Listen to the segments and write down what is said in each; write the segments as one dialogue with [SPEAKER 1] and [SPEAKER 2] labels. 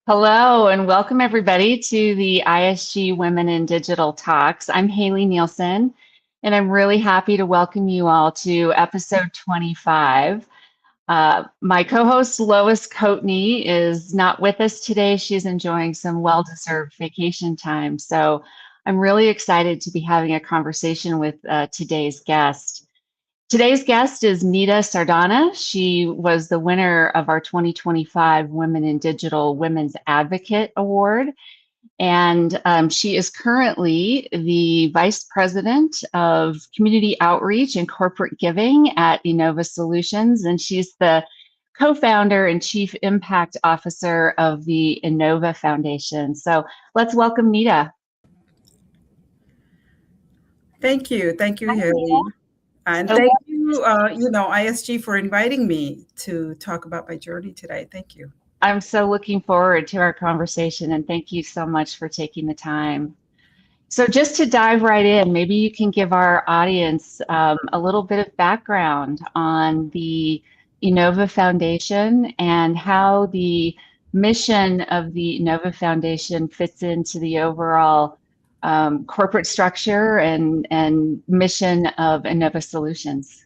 [SPEAKER 1] Hello and welcome everybody to the ISG Women in Digital Talks. I'm Haley Nielsen, and I'm really happy to welcome you all to episode 25. My co-host Lois Coatney is not with us today. She's enjoying some well-deserved vacation time. So I'm really excited to be having a conversation with today's guest. Today's guest is Nita Sardana. She was the winner of our 2025 Women in Digital Women's Advocate Award. And she is currently the Vice President of Community Outreach and Corporate Giving at Innova Solutions. And she's the co-founder and Chief Impact Officer of the Innova Foundation. So let's welcome Nita.
[SPEAKER 2] Thank you. Thank you,
[SPEAKER 1] Hi,
[SPEAKER 2] Haley.
[SPEAKER 1] Nita.
[SPEAKER 2] And
[SPEAKER 1] So
[SPEAKER 2] thank you, ISG for inviting me to talk about my journey today. Thank you.
[SPEAKER 1] I'm so looking forward to our conversation, and thank you so much for taking the time. So just to dive right in, maybe you can give our audience a little bit of background on the Innova Foundation and how the mission of the Innova Foundation fits into the overall corporate structure and mission of Innova Solutions.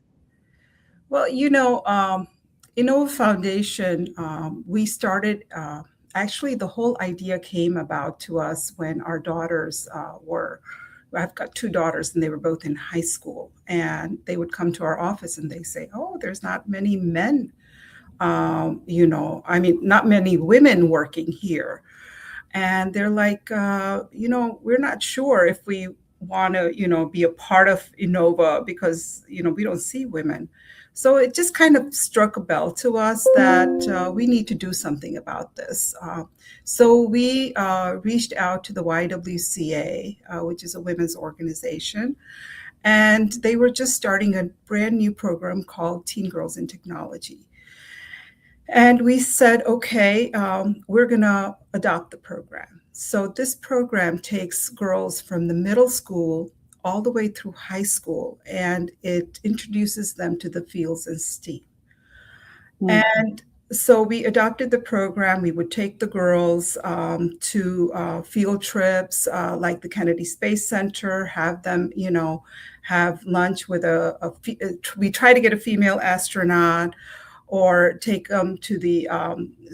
[SPEAKER 2] Well, Innova Foundation, we started, actually, the whole idea came about to us when our daughters I've got two daughters and they were both in high school. And they would come to our office and they say, oh, there's not many men, not many women working here. And they're like, we're not sure if we want to, be a part of Innova because, we don't see women. So it just kind of struck a bell to us that we need to do something about this. So we reached out to the YWCA, which is a women's organization, and they were just starting a brand new program called Teen Girls in Technology. And we said, okay, we're going to adopt the program. So this program takes girls from the middle school all the way through high school, and it introduces them to the fields in STEAM. And so we adopted the program. We would take the girls to field trips like the Kennedy Space Center, have them, have lunch with we try to get a female astronaut, or take them to the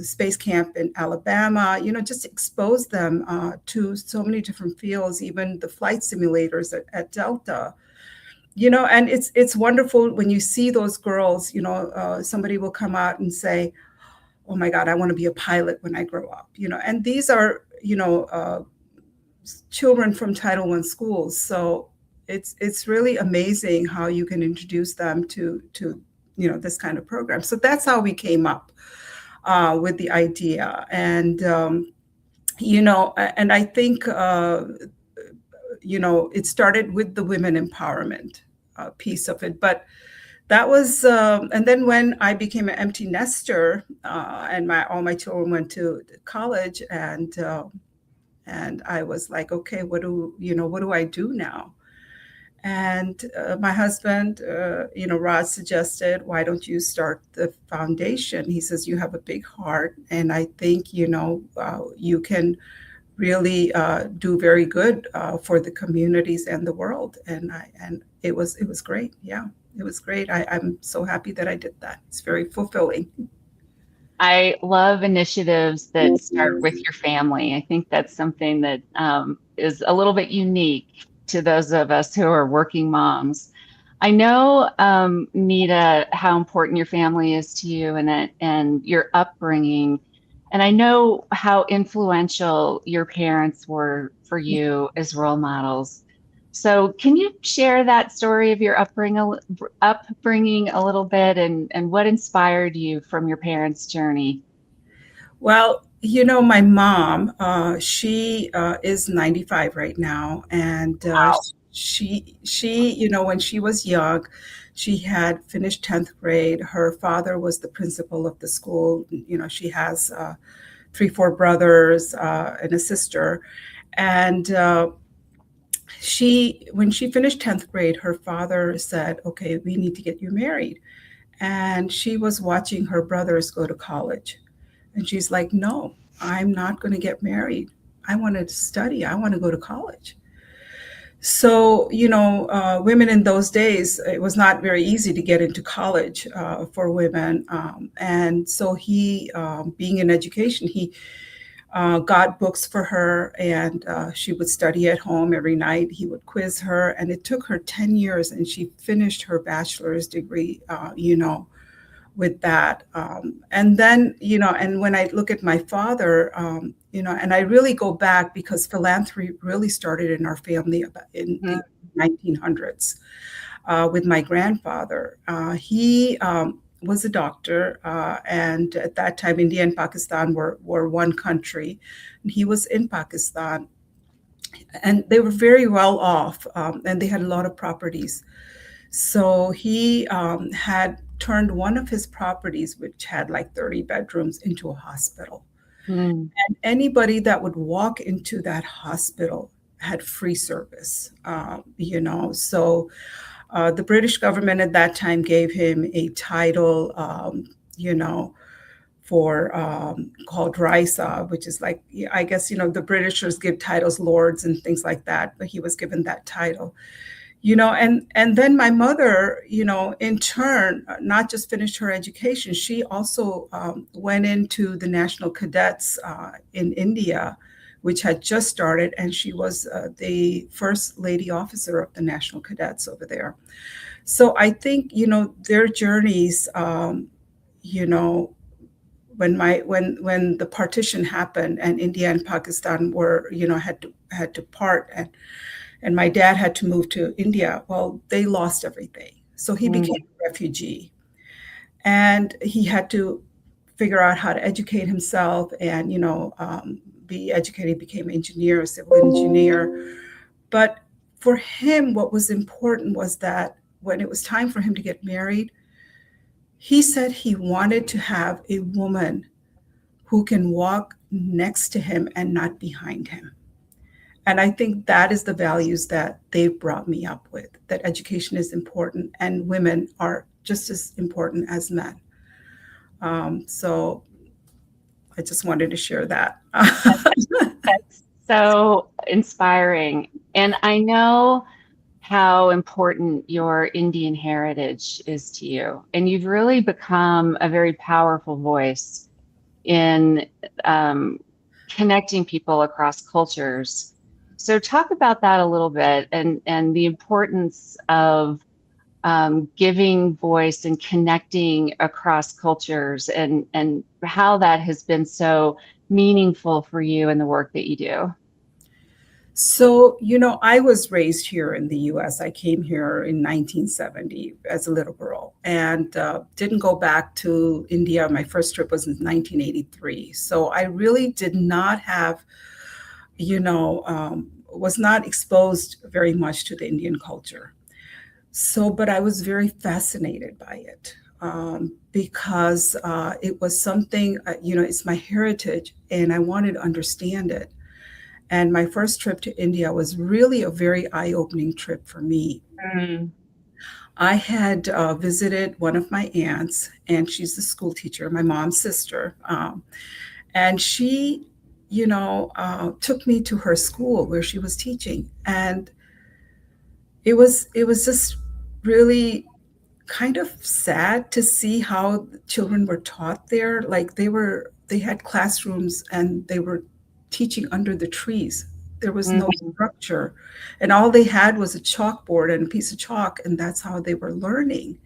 [SPEAKER 2] space camp in Alabama, just expose them to so many different fields, even the flight simulators at Delta. And it's wonderful when you see those girls, somebody will come out and say, oh my God, I want to be a pilot when I grow up, and these are, children from Title I schools. So it's really amazing how you can introduce them to this kind of program. So that's how we came up with the idea. And, and I think, it started with the women empowerment piece of it. But that was, and then when I became an empty nester and all my children went to college, and I was like, okay, what do I do now? And my husband, Rod suggested, why don't you start the foundation? He says, you have a big heart. And I think, you can really do very good for the communities and the world. And it was great. Yeah, it was great. I'm so happy that I did that. It's very fulfilling.
[SPEAKER 1] I love initiatives that start with your family. I think that's something that is a little bit unique to those of us who are working moms. I know, Nita, how important your family is to you and your upbringing. And I know how influential your parents were for you as role models. So can you share that story of your upbringing a little bit and what inspired you from your parents' journey?
[SPEAKER 2] Well, my mom, she is 95 right now, and
[SPEAKER 1] Wow.
[SPEAKER 2] she, when she was young, she had finished 10th grade. Her father was the principal of the school. She has three, four brothers and a sister, and when she finished 10th grade, her father said, okay, we need to get you married. And she was watching her brothers go to college. And she's like, no. I'm not going to get married. I want to study. I want to go to college. So, women in those days, it was not very easy to get into college for women. And so being in education, he got books for her, and she would study at home every night. He would quiz her, and it took her 10 years, and she finished her bachelor's degree, with that. And then, and when I look at my father, and I really go back because philanthropy really started in our family in the 1900s with my grandfather. He was a doctor, and at that time, India and Pakistan were one country. And he was in Pakistan, and they were very well off, and they had a lot of properties. So he had turned one of his properties, which had like 30 bedrooms, into a hospital.
[SPEAKER 1] Mm.
[SPEAKER 2] And anybody that would walk into that hospital had free service, So the British government at that time gave him a title, for called Raisa, which is like, I guess, the Britishers give titles lords and things like that, but he was given that title. And then my mother, in turn, not just finished her education, she also went into the National Cadets in India, which had just started, and she was the first lady officer of the National Cadets over there. So I think, their journeys, you know when the partition happened and India and Pakistan were, had to part, and my dad had to move to India. Well, they lost everything. So he
[SPEAKER 1] Mm.
[SPEAKER 2] became a refugee, and he had to figure out how to educate himself and, be educated, became an engineer, a civil engineer. But for him, what was important was that when it was time for him to get married, he said he wanted to have a woman who can walk next to him and not behind him. And I think that is the values that they've brought me up with, that education is important and women are just as important as men. So I just wanted to share that.
[SPEAKER 1] That's so inspiring. And I know how important your Indian heritage is to you. And you've really become a very powerful voice in connecting people across cultures. So talk about that a little bit, and the importance of giving voice and connecting across cultures, and how that has been so meaningful for you in the work that you do.
[SPEAKER 2] So, I was raised here in the US. I came here in 1970 as a little girl and didn't go back to India. My first trip was in 1983. So I really did not have, was not exposed very much to the Indian culture. So, but I was very fascinated by it because it was something, it's my heritage and I wanted to understand it. And my first trip to India was really a very eye-opening trip for me.
[SPEAKER 1] Mm.
[SPEAKER 2] I had visited one of my aunts, and she's a school teacher, my mom's sister. And she, took me to her school where she was teaching. And it was just really kind of sad to see how children were taught there. Like they had classrooms and they were teaching under the trees. There was no
[SPEAKER 1] Mm.
[SPEAKER 2] structure. And all they had was a chalkboard and a piece of chalk, and that's how they were learning.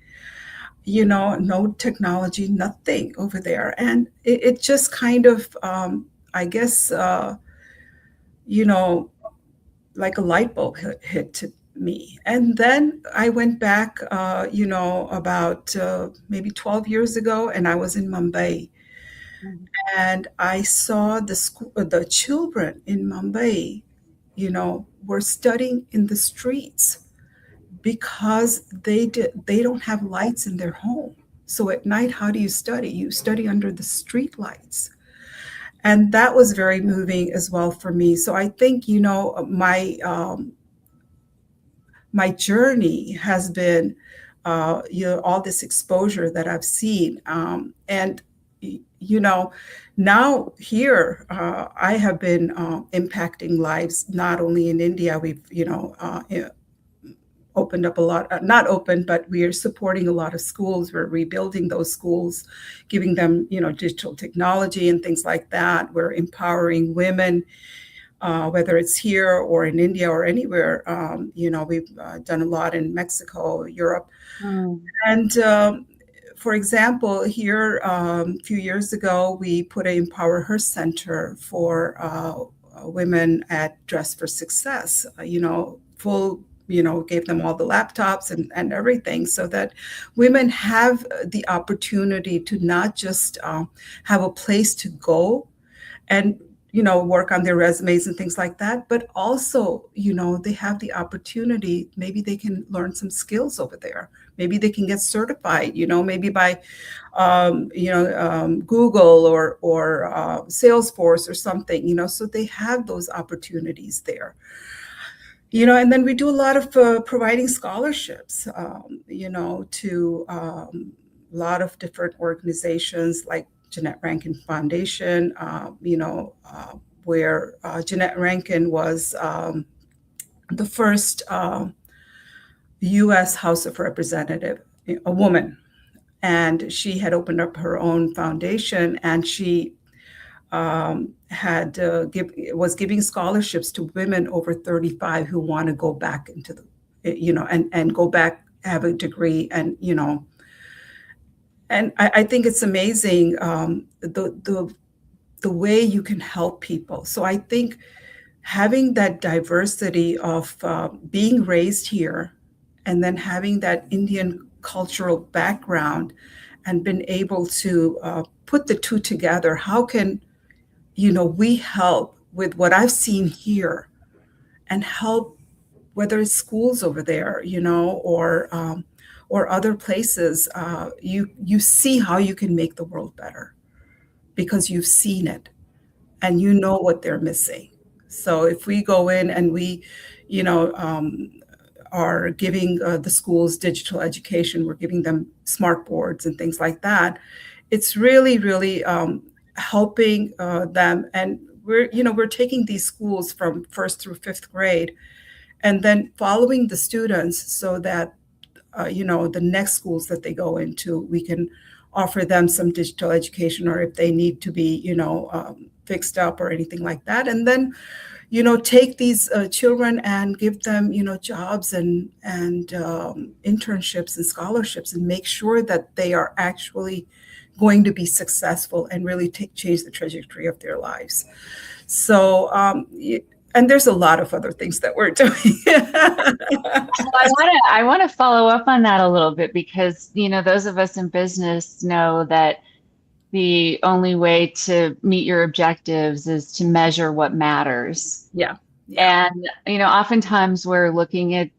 [SPEAKER 2] No technology, nothing over there. And it just kind of, I guess, you know, like a light bulb hit to me. And then I went back, about maybe 12 years ago, and I was in Mumbai.
[SPEAKER 1] Mm.
[SPEAKER 2] And I saw the children in Mumbai, were studying in the streets because they don't have lights in their home. So at night, how do you study? You study under the street lights. And that was very moving as well for me. So I think, my journey has been, all this exposure that I've seen. And, you know, Now here, I have been impacting lives not only in India. We've opened up a lot, not open, but we are supporting a lot of schools. We're rebuilding those schools, giving them digital technology and things like that. We're empowering women, whether it's here or in India or anywhere. We've done a lot in Mexico, Europe.
[SPEAKER 1] Mm.
[SPEAKER 2] And for example, here a few years ago, we put a Empower Her Center for women at Dress for Success. Full, gave them all the laptops and everything so that women have the opportunity to not just have a place to go and work on their resumes and things like that, but also they have the opportunity, maybe they can learn some skills over there, maybe they can get certified, maybe by Google or Salesforce or something, so they have those opportunities there. And then we do a lot of providing scholarships to a lot of different organizations like Jeanette Rankin Foundation, where Jeanette Rankin was the first U.S. House of Representative, a woman. And she had opened up her own foundation, and she was giving scholarships to women over 35 who want to go back into and go back, have a degree, and and I think it's amazing the way you can help people. So I think having that diversity of being raised here and then having that Indian cultural background and been able to put the two together, how can we help with what I've seen here and help, whether it's schools over there, or other places, you see how you can make the world better because you've seen it and you know what they're missing. So if we go in and we, are giving the schools digital education, we're giving them smart boards and things like that, it's really, really helping them. And we're taking these schools from first through fifth grade and then following the students so that the next schools that they go into, we can offer them some digital education, or if they need to be, fixed up or anything like that. And then, take these children and give them, jobs and internships and scholarships and make sure that they are actually going to be successful and really change the trajectory of their lives. So, and there's a lot of other things that we're doing.
[SPEAKER 1] Well, I want to follow up on that a little bit because, those of us in business know that the only way to meet your objectives is to measure what matters.
[SPEAKER 2] Yeah.
[SPEAKER 1] And, oftentimes we're looking at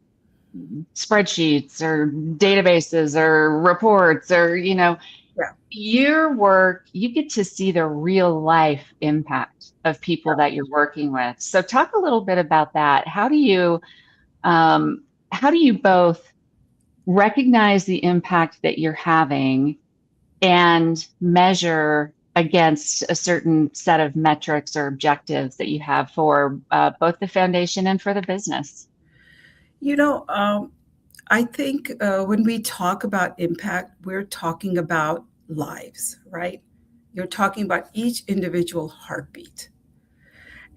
[SPEAKER 1] spreadsheets or databases or reports or, your work, you get to see the real life impact of people that you're working with. So talk a little bit about that. How do you both recognize the impact that you're having and measure against a certain set of metrics or objectives that you have for both the foundation and for the business?
[SPEAKER 2] I think when we talk about impact, we're talking about lives, right? You're talking about each individual heartbeat.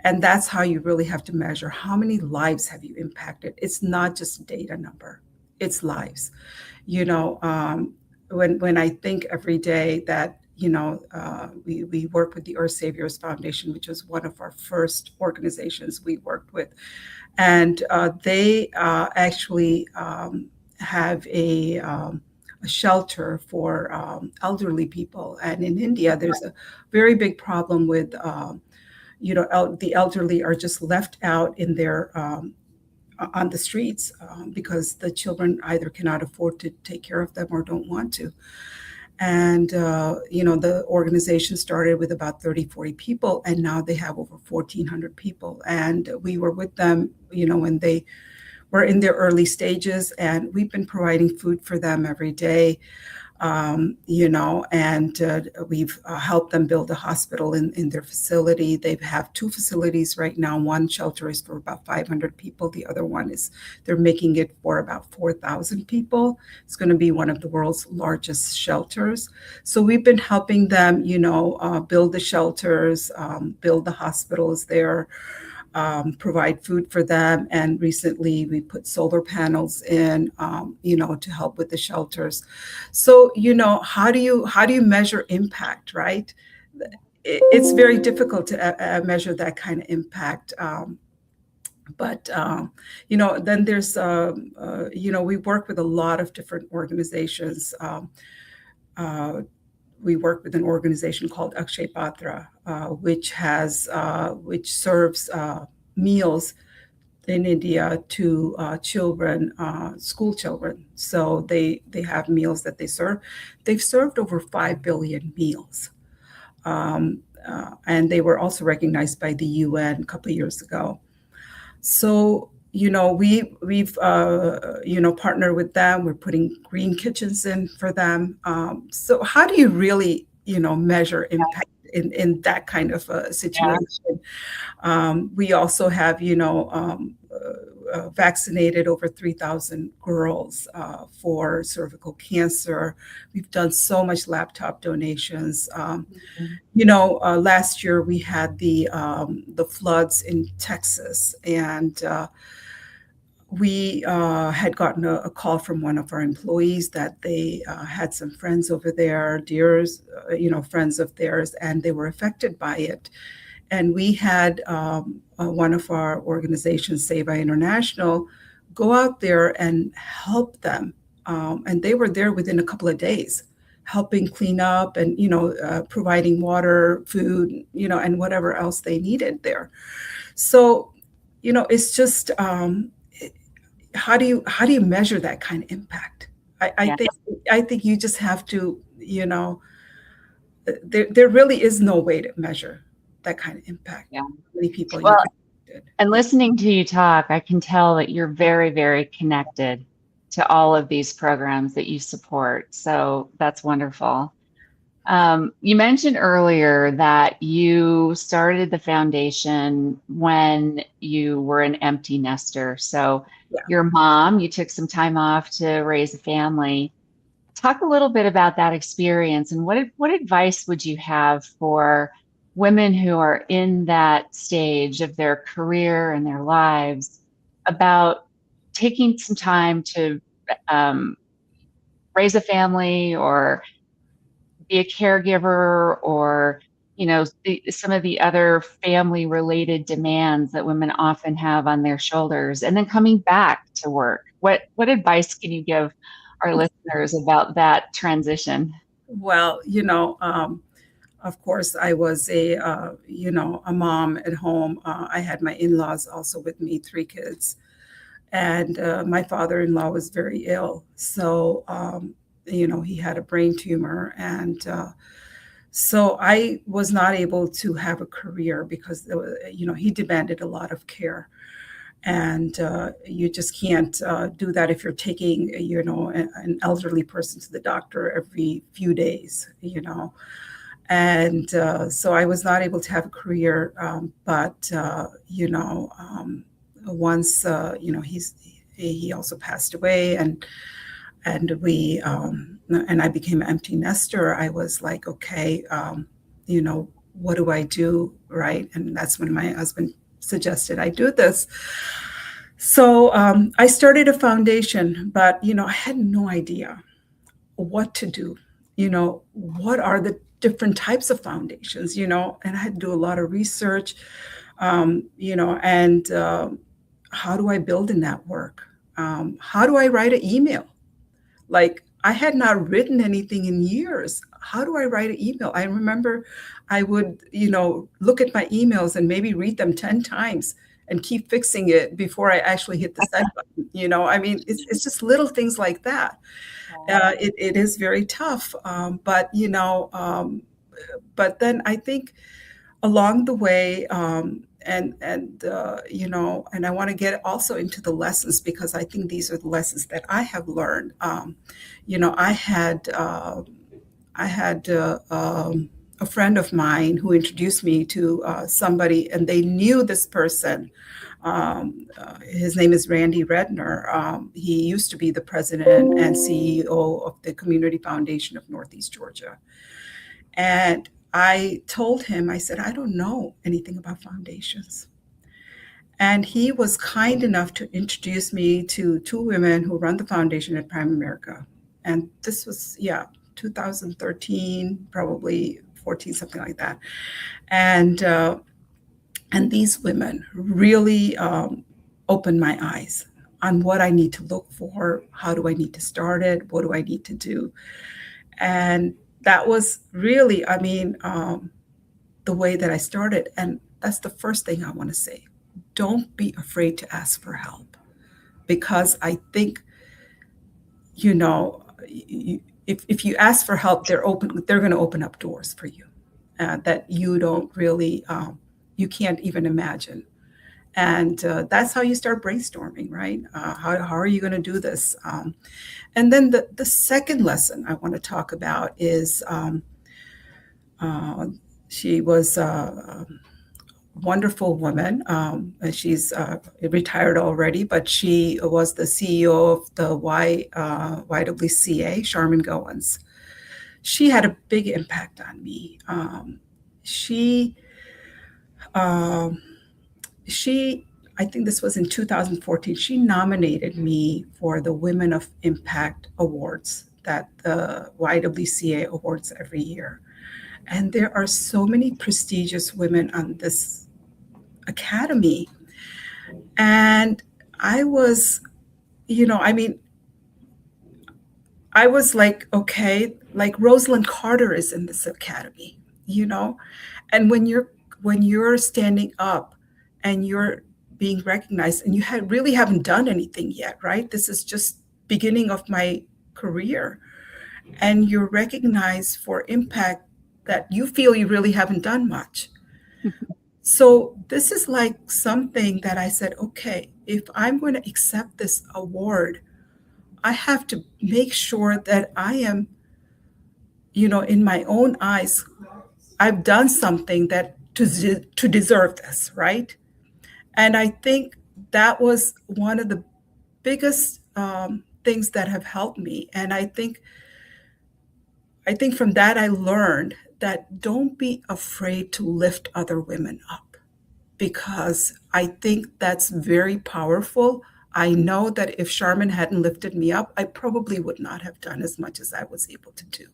[SPEAKER 2] And that's how you really have to measure how many lives have you impacted. It's not just a data number, it's lives. When I think every day that, we work with the Earth Saviors Foundation, which was one of our first organizations we worked with. And they actually have a shelter for elderly people. And in India, there's a very big problem with, the elderly are just left out in their on the streets because the children either cannot afford to take care of them or don't want to. And, the organization started with about 30, 40 people, and now they have over 1,400 people. And we were with them, when they were in their early stages, and we've been providing food for them every day. and we've helped them build a hospital in their facility. They have two facilities right now. One shelter is for about 500 people. The other one is they're making it for about 4,000 people. It's going to be one of the world's largest shelters. So we've been helping them, build the shelters, build the hospitals there, provide food for them. And recently we put solar panels in, to help with the shelters. So, how do you measure impact, right? It's very difficult to measure that kind of impact. But then there's, we work with a lot of different organizations. Uh, we work with an organization called Akshay Patra, which serves meals in India to children, school children. So they have meals that they serve. They've served over 5 billion meals. And they were also recognized by the UN a couple of years ago. So, we've partnered with them. We're putting green kitchens in for them. So how do you really, measure impact in that kind of a
[SPEAKER 1] Yeah.
[SPEAKER 2] situation? We also have, vaccinated over 3,000 girls for cervical cancer. We've done so much laptop donations.
[SPEAKER 1] Mhm.
[SPEAKER 2] Last year we had the floods in Texas, and we had gotten a call from one of our employees that they had some friends over there, friends of theirs, and they were affected by it. And we had one of our organizations, Save by International, go out there and help them. And they were there within a couple of days, helping clean up and, providing water, food, and whatever else they needed there. So, it's just, how do you measure that kind of impact? I, I
[SPEAKER 1] Yeah.
[SPEAKER 2] think I think you just have to, there really is no way to measure that kind of impact.
[SPEAKER 1] Yeah.
[SPEAKER 2] How many people
[SPEAKER 1] Well,
[SPEAKER 2] you've impacted.
[SPEAKER 1] and listening to you talk, I can tell that you're very, very connected to all of these programs that you support. So that's wonderful. You mentioned earlier that you started the foundation when you were an empty nester. So
[SPEAKER 2] Yeah.
[SPEAKER 1] your mom, you took some time off to raise a family. Talk a little bit about that experience and what advice would you have for women who are in that stage of their career and their lives about taking some time to um, raise a family or be a caregiver or some of the other family related demands that women often have on their shoulders and then coming back to work. What advice can you give our listeners about that transition?
[SPEAKER 2] Well, of course, I was a mom at home. I had my in-laws also with me, three kids, and my father-in-law was very ill. So, he had a brain tumor, and so I was not able to have a career because, he demanded a lot of care. And you just can't do that if you're taking, an elderly person to the doctor every few days, And so I was not able to have a career. But, once, he also passed away, and I became an empty nester. I was like, okay, what do I do, right? And that's when my husband suggested I do this. So I started a foundation, but I had no idea what to do. What are the different types of foundations? And I had to do a lot of research. And how do I build a network? How do I write an email? Like, I had not written anything in years. How do I write an email? I remember I would, look at my emails and maybe read them 10 times and keep fixing it before I actually hit the send button. I mean, it's just little things like that. It is very tough. But then I think along the way, and I want to get also into the lessons, because I think these are the lessons that I have learned. You know, I had a friend of mine who introduced me to somebody, and they knew this person. His name is Randy Redner. He used to be the president and CEO of the Community Foundation of Northeast Georgia. And I told him, I said, I don't know anything about foundations. And he was kind enough to introduce me to two women who run the foundation at Prime America. And this was, yeah, 2013, probably 14, something like that. And and these women really opened my eyes on what I need to look for, how do I need to start it, what do I need to do, and that was really, the way that I started. And that's the first thing I want to say. Don't be afraid to ask for help, because I think, you know, if you ask for help, they're going to open up doors for you that you don't really, you can't even imagine. And that's how you start brainstorming, right? How are you going to do this? And then the second lesson I want to talk about is uh, she was a wonderful woman. She's retired already, but she was the CEO of the YWCA, Charmin Goins. She had a big impact on me. She, um, she, I think this was in 2014, she nominated me for the Women of Impact Awards that the YWCA awards every year. And there are so many prestigious women on this academy. And I was, you know, I mean, I was like, okay, like Rosalind Carter is in this academy, you know? And when you're standing up and you're being recognized, and you really haven't done anything yet, right? This is just beginning of my career, and you're recognized for impact that you feel you really haven't done much. So this is like something that I said, okay, if I'm going to accept this award, I have to make sure that I am, in my own eyes, I've done something that to deserve this, right? And I think that was one of the biggest things that have helped me. And I think from that I learned that don't be afraid to lift other women up, because I think that's very powerful. I know that if Charmin hadn't lifted me up, I probably would not have done as much as I was able to do.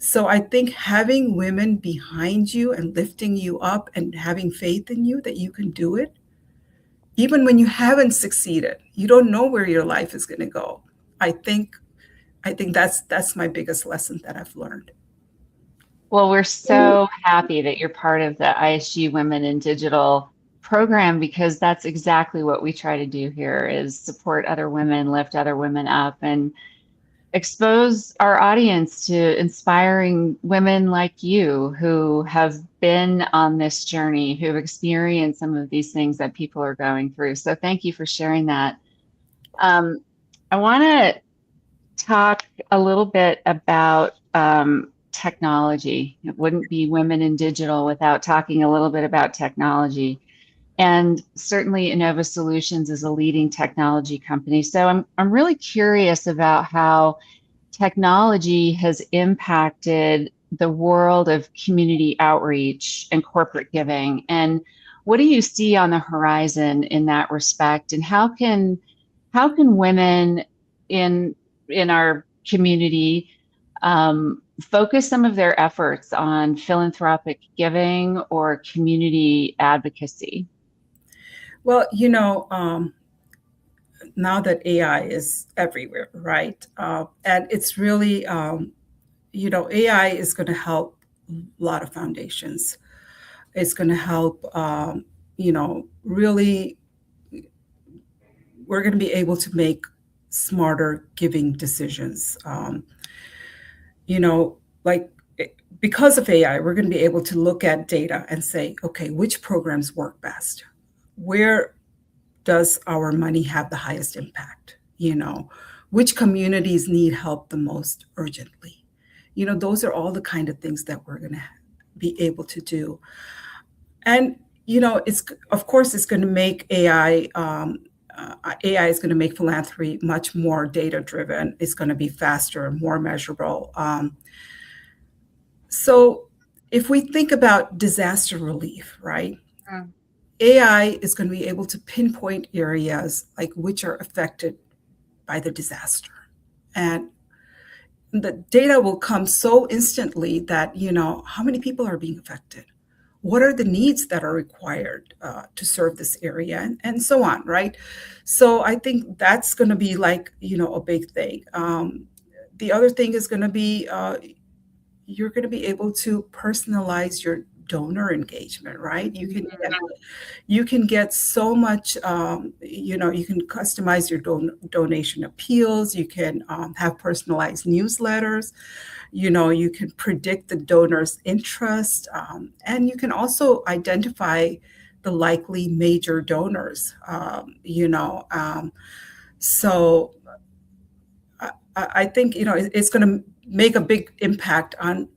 [SPEAKER 2] So I think having women behind you and lifting you up and having faith in you that you can do it, even when you haven't succeeded, you don't know where your life is going to go. I think I think that's my biggest lesson that I've learned.
[SPEAKER 1] Well, we're so happy that you're part of the ISG Women in Digital program, because that's exactly what we try to do here is support other women, lift other women up, and expose our audience to inspiring women like you who have been on this journey, who've experienced some of these things that people are going through. So thank you for sharing that. Um, I want to talk a little bit about technology. It wouldn't be Women in Digital without talking a little bit about technology. And certainly Innova Solutions is a leading technology company. So I'm really curious about how technology has impacted the world of community outreach and corporate giving. And what do you see on the horizon in that respect? And how can women in in our community focus some of their efforts on philanthropic giving or community advocacy?
[SPEAKER 2] Well, now that AI is everywhere, right? And it's really, AI is going to help a lot of foundations. It's going to help, really, we're going to be able to make smarter giving decisions. You know, like because of AI, we're going to be able to look at data and say, okay, which programs work best? Where does our money have the highest impact? Which communities need help the most urgently? Those are all the kind of things that we're going to be able to do. And, it's, of course, it's going to make AI is going to make philanthropy much more data driven. It's going to be faster, more measurable. So if we think about disaster relief, right?
[SPEAKER 1] Mm.
[SPEAKER 2] AI is going to be able to pinpoint areas like which are affected by the disaster. And the data will come so instantly that, how many people are being affected? What are the needs that are required to serve this area, and so on, right? So I think that's going to be like, a big thing. The other thing is going to be you're going to be able to personalize your donor engagement, right? You can get so much, you can customize your donation appeals. You can have personalized newsletters. You can predict the donor's interest, and you can also identify the likely major donors. So I think it's going to make a big impact on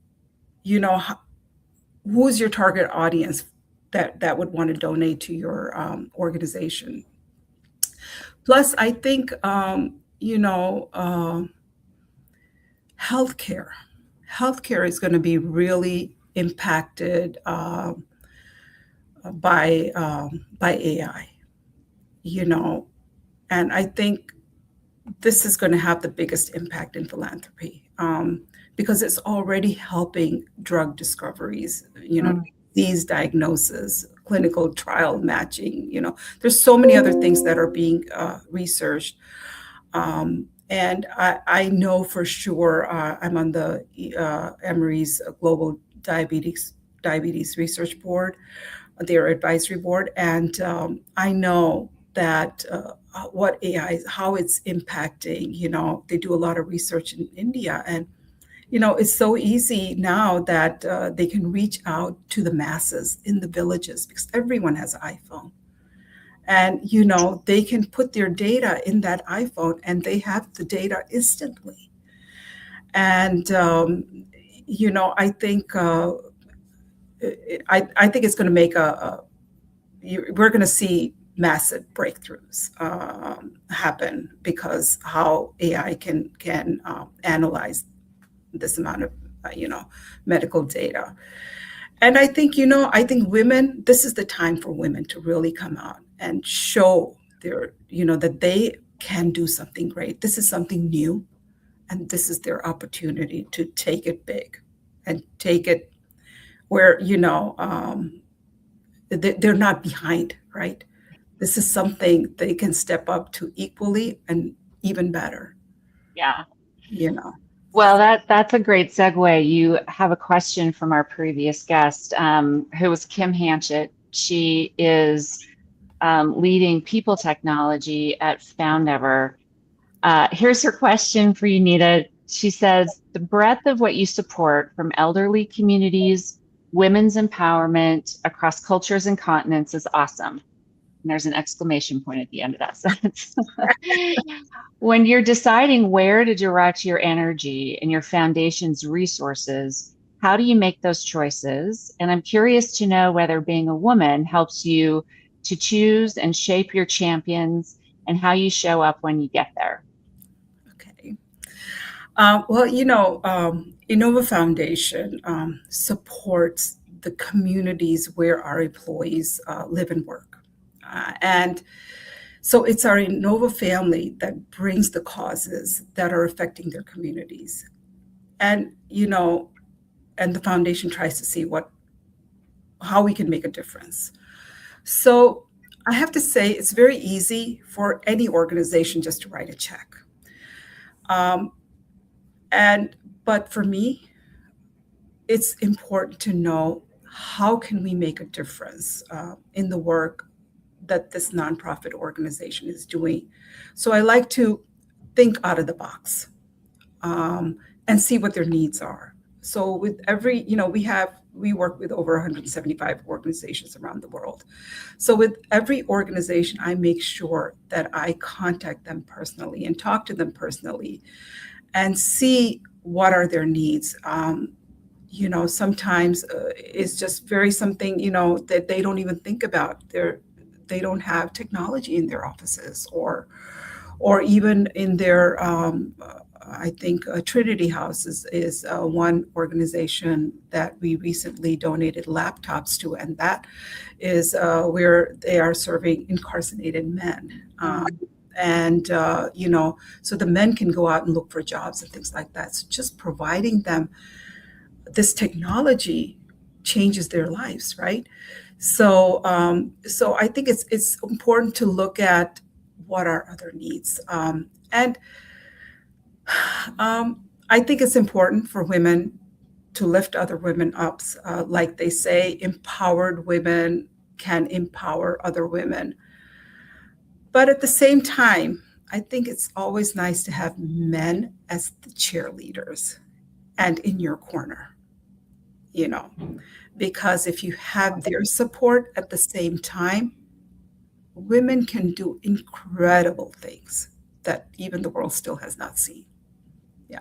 [SPEAKER 2] who's your target audience that would want to donate to your organization. Plus, I think healthcare. Healthcare is going to be really impacted by AI. You know, and I think this is going to have the biggest impact in philanthropy, because it's already helping drug discoveries,
[SPEAKER 1] Mm.
[SPEAKER 2] disease diagnosis, clinical trial matching. There's so many other things that are being researched. And I know for sure, I'm on the Emory's Global Diabetes Research Board, their advisory board, and I know that what AI, how it's impacting. They do a lot of research in India, and it's so easy now that they can reach out to the masses in the villages because everyone has an iPhone. And, they can put their data in that iPhone and they have the data instantly. And, I think I think it's going to make we're going to see massive breakthroughs happen because how AI can analyze this amount of medical data. And I think women, this is the time for women to really come out and show that they can do something great. This is something new, and this is their opportunity to take it big and take it where they're not behind, right? This is something they can step up to equally and even better,
[SPEAKER 1] Yeah.
[SPEAKER 2] you know.
[SPEAKER 1] Well, that's a great segue. You have a question from our previous guest, who was Kim Hanchett. She is leading people technology at Foundever. Here's her question for you, Nita. She says, the breadth of what you support from elderly communities, women's empowerment across cultures and continents is awesome. And there's an exclamation point at the end of that sentence. When you're deciding where to direct your energy and your foundation's resources, how do you make those choices? And I'm curious to know whether being a woman helps you to choose and shape your champions and how you show up when you get there.
[SPEAKER 2] Okay. Well, Innova Foundation supports the communities where our employees live and work. And so it's our Innova family that brings the causes that are affecting their communities. And, and the foundation tries to see how we can make a difference. So I have to say it's very easy for any organization just to write a check. Um, and but for me, it's important to know how can we make a difference in the work that this nonprofit organization is doing. So I like to think out of the box and see what their needs are. So with every, we work with over 175 organizations around the world. So with every organization, I make sure that I contact them personally and talk to them personally and see what are their needs. Sometimes it's just very something, that they don't even think about. They don't have technology in their offices, or even in their I think Trinity House is one organization that we recently donated laptops to, and that is where they are serving incarcerated men. And so the men can go out and look for jobs and things like that. So just providing them this technology changes their lives, right? So I think it's important to look at what are other needs, and I think it's important for women to lift other women up. Like they say, empowered women can empower other women. But at the same time, I think it's always nice to have men as the cheerleaders and in your corner, you know, because if you have their support at the same time, women can do incredible things that even the world still has not seen. Yeah.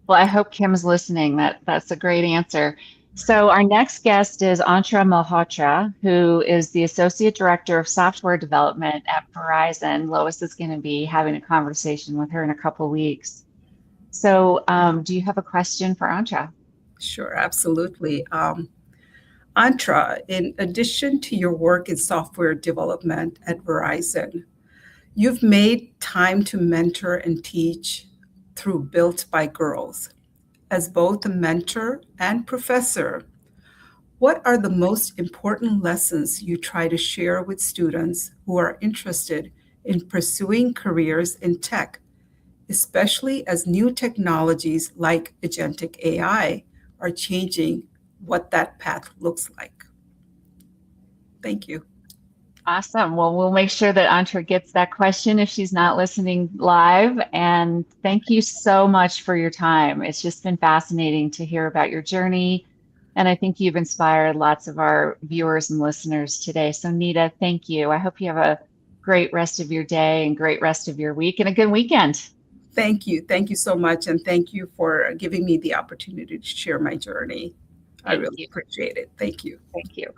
[SPEAKER 1] Well, I hope Kim's listening. That's a great answer. So our next guest is Antra Malhotra, who is the Associate Director of Software Development at Verizon. Lois is going to be having a conversation with her in a couple weeks. So do you have a question for Antra?
[SPEAKER 2] Sure, absolutely. Antra, in addition to your work in software development at Verizon, you've made time to mentor and teach through Built by Girls. As both a mentor and professor, what are the most important lessons you try to share with students who are interested in pursuing careers in tech, especially as new technologies like agentic AI are changing what that path looks like? Thank you.
[SPEAKER 1] Awesome. Well, we'll make sure that Antra gets that question if she's not listening live. And thank you so much for your time. It's just been fascinating to hear about your journey. And I think you've inspired lots of our viewers and listeners today. So, Nita, thank you. I hope you have a great rest of your day and great rest of your week and a good weekend.
[SPEAKER 2] Thank you. Thank you so much. And thank you for giving me the opportunity to share my journey. I
[SPEAKER 1] Thank
[SPEAKER 2] really
[SPEAKER 1] you.
[SPEAKER 2] appreciate it. Thank you.
[SPEAKER 1] Thank you.